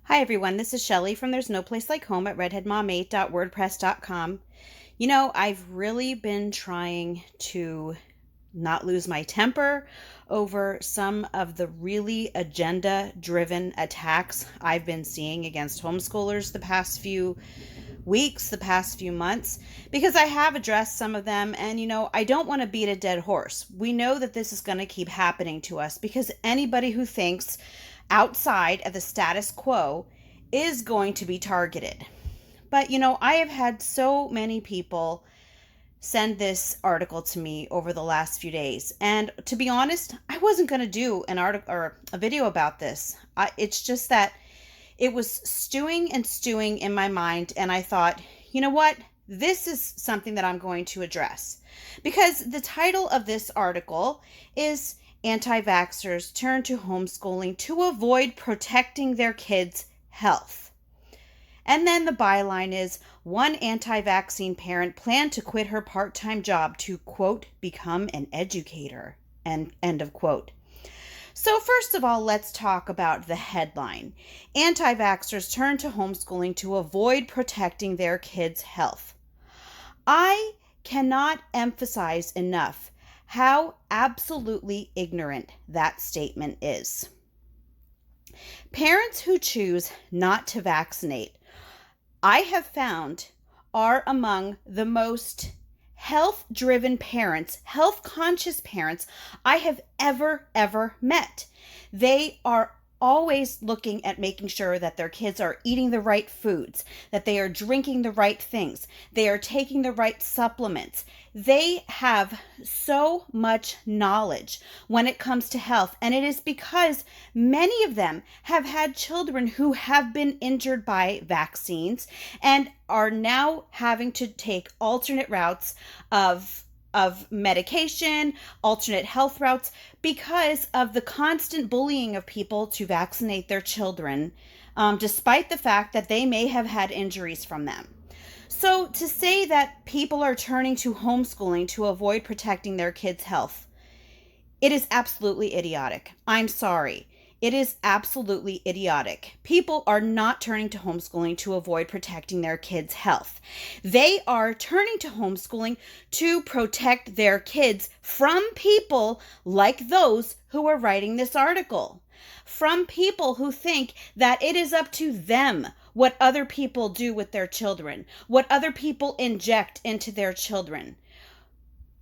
Hi everyone, this is Shelly from There's No Place Like Home at redheadmom8.wordpress.com. I've really been trying to not lose my temper over some of the really agenda-driven attacks I've been seeing against homeschoolers the past few weeks, the past few months, because I have addressed some of them and I don't want to beat a dead horse. We know that this is going to keep happening to us because anybody who thinks outside of the status quo is going to be targeted. But I have had so many people send this article to me over the last few days, and to be honest, I wasn't going to do an article or a video about this. It's just that it was stewing and stewing in my mind, and I thought, you know what? This is something that I'm going to address. Because the title of this article is Anti-Vaxxers Turn to Homeschooling to Avoid Protecting Their Kids' Health. And then the byline is, one anti-vaccine parent planned to quit her part-time job to, quote, become an educator, end of quote. So first of all, let's talk about the headline. Anti-vaxxers turn to homeschooling to avoid protecting their kids' health. I cannot emphasize enough how absolutely ignorant that statement is. Parents who choose not to vaccinate, I have found, are among the most health-driven parents, health-conscious parents I have ever met. They are always looking at making sure that their kids are eating the right foods, that they are drinking the right things, they are taking the right supplements. They have so much knowledge when it comes to health, and it is because many of them have had children who have been injured by vaccines and are now having to take alternate routes of medication, alternate health routes, because of the constant bullying of people to vaccinate their children, despite the fact that they may have had injuries from them. So to say that people are turning to homeschooling to avoid protecting their kids' health, it is absolutely idiotic. I'm sorry. It is absolutely idiotic. People are not turning to homeschooling to avoid protecting their kids' health. They are turning to homeschooling to protect their kids from people like those who are writing this article. From people who think that it is up to them what other people do with their children, what other people inject into their children.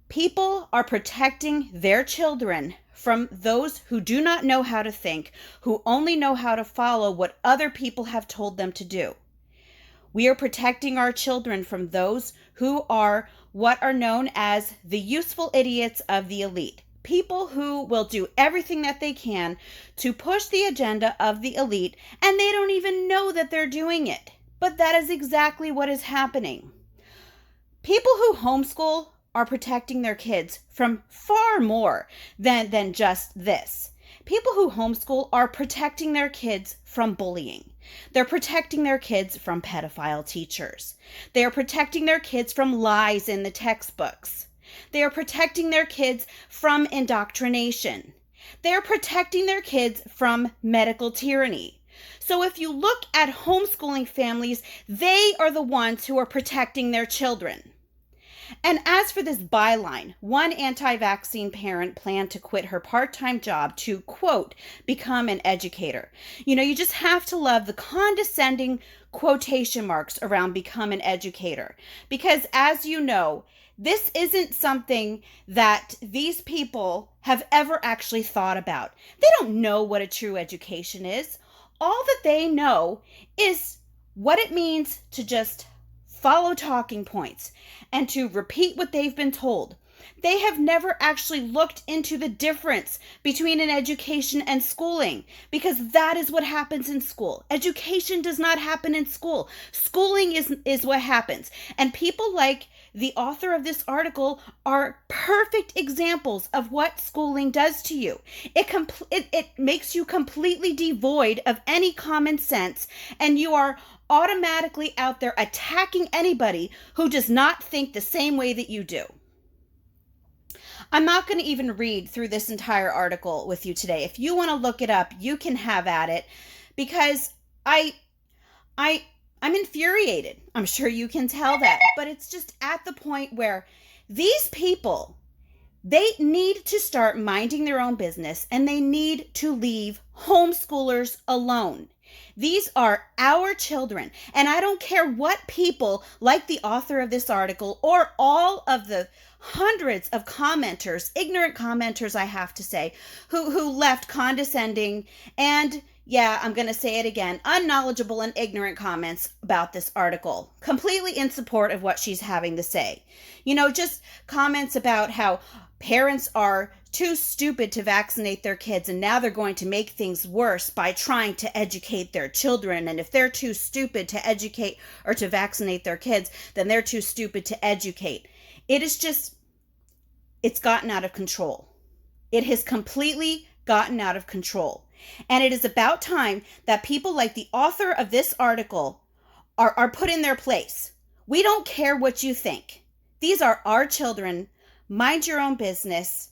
People are protecting their children from those who do not know how to think, who only know how to follow what other people have told them to do. We are protecting our children from those who are what are known as the useful idiots of the elite. People who will do everything that they can to push the agenda of the elite, and they don't even know that they're doing it. But that is exactly what is happening. People who homeschool are protecting their kids from far more than just this. People who homeschool are protecting their kids from bullying. They're protecting their kids from pedophile teachers. They are protecting their kids from lies in the textbooks. They are protecting their kids from indoctrination. They are protecting their kids from medical tyranny. So if you look at homeschooling families, they are the ones who are protecting their children. And as for this byline, one anti-vaccine parent planned to quit her part-time job to, quote, become an educator. You just have to love the condescending quotation marks around become an educator. Because as you know, this isn't something that these people have ever actually thought about. They don't know what a true education is. All that they know is what it means to just follow talking points and to repeat what they've been told. They have never actually looked into the difference between an education and schooling, because that is what happens in school. Education does not happen in school. Schooling is what happens. And people like the author of this article are perfect examples of what schooling does to you. It makes you completely devoid of any common sense, and you are automatically out there attacking anybody who does not think the same way that you do. I'm not going to even read through this entire article with you today. If you want to look it up, you can have at it, because I I I'm infuriated. I'm sure you can tell that, but it's just at the point where these people, they need to start minding their own business and they need to leave homeschoolers alone. These are our children. And I don't care what people like the author of this article or all of the hundreds of commenters, ignorant commenters, I have to say, who left condescending and, yeah, I'm going to say it again, unknowledgeable and ignorant comments about this article, completely in support of what she's having to say. Just comments about how parents are too stupid to vaccinate their kids, and now they're going to make things worse by trying to educate their children. And if they're too stupid to educate or to vaccinate their kids, then they're too stupid to educate. It's gotten out of control. It has completely gotten out of control. And it is about time that people like the author of this article are put in their place. We don't care what you think. These are our children. Mind your own business.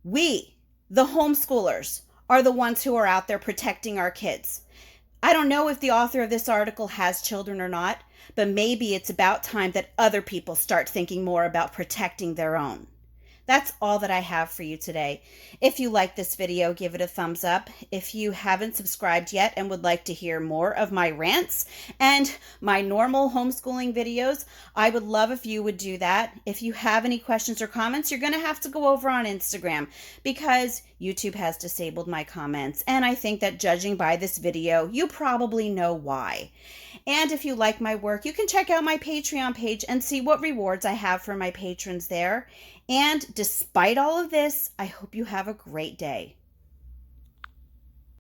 We, the homeschoolers, are the ones who are out there protecting our kids. I don't know if the author of this article has children or not, but maybe it's about time that other people start thinking more about protecting their own. That's all that I have for you today. If you like this video, give it a thumbs up. If you haven't subscribed yet and would like to hear more of my rants and my normal homeschooling videos, I would love if you would do that. If you have any questions or comments, you're going to have to go over on Instagram because YouTube has disabled my comments. And I think that judging by this video, you probably know why. And if you like my work, you can check out my Patreon page and see what rewards I have for my patrons there. And despite all of this, I hope you have a great day.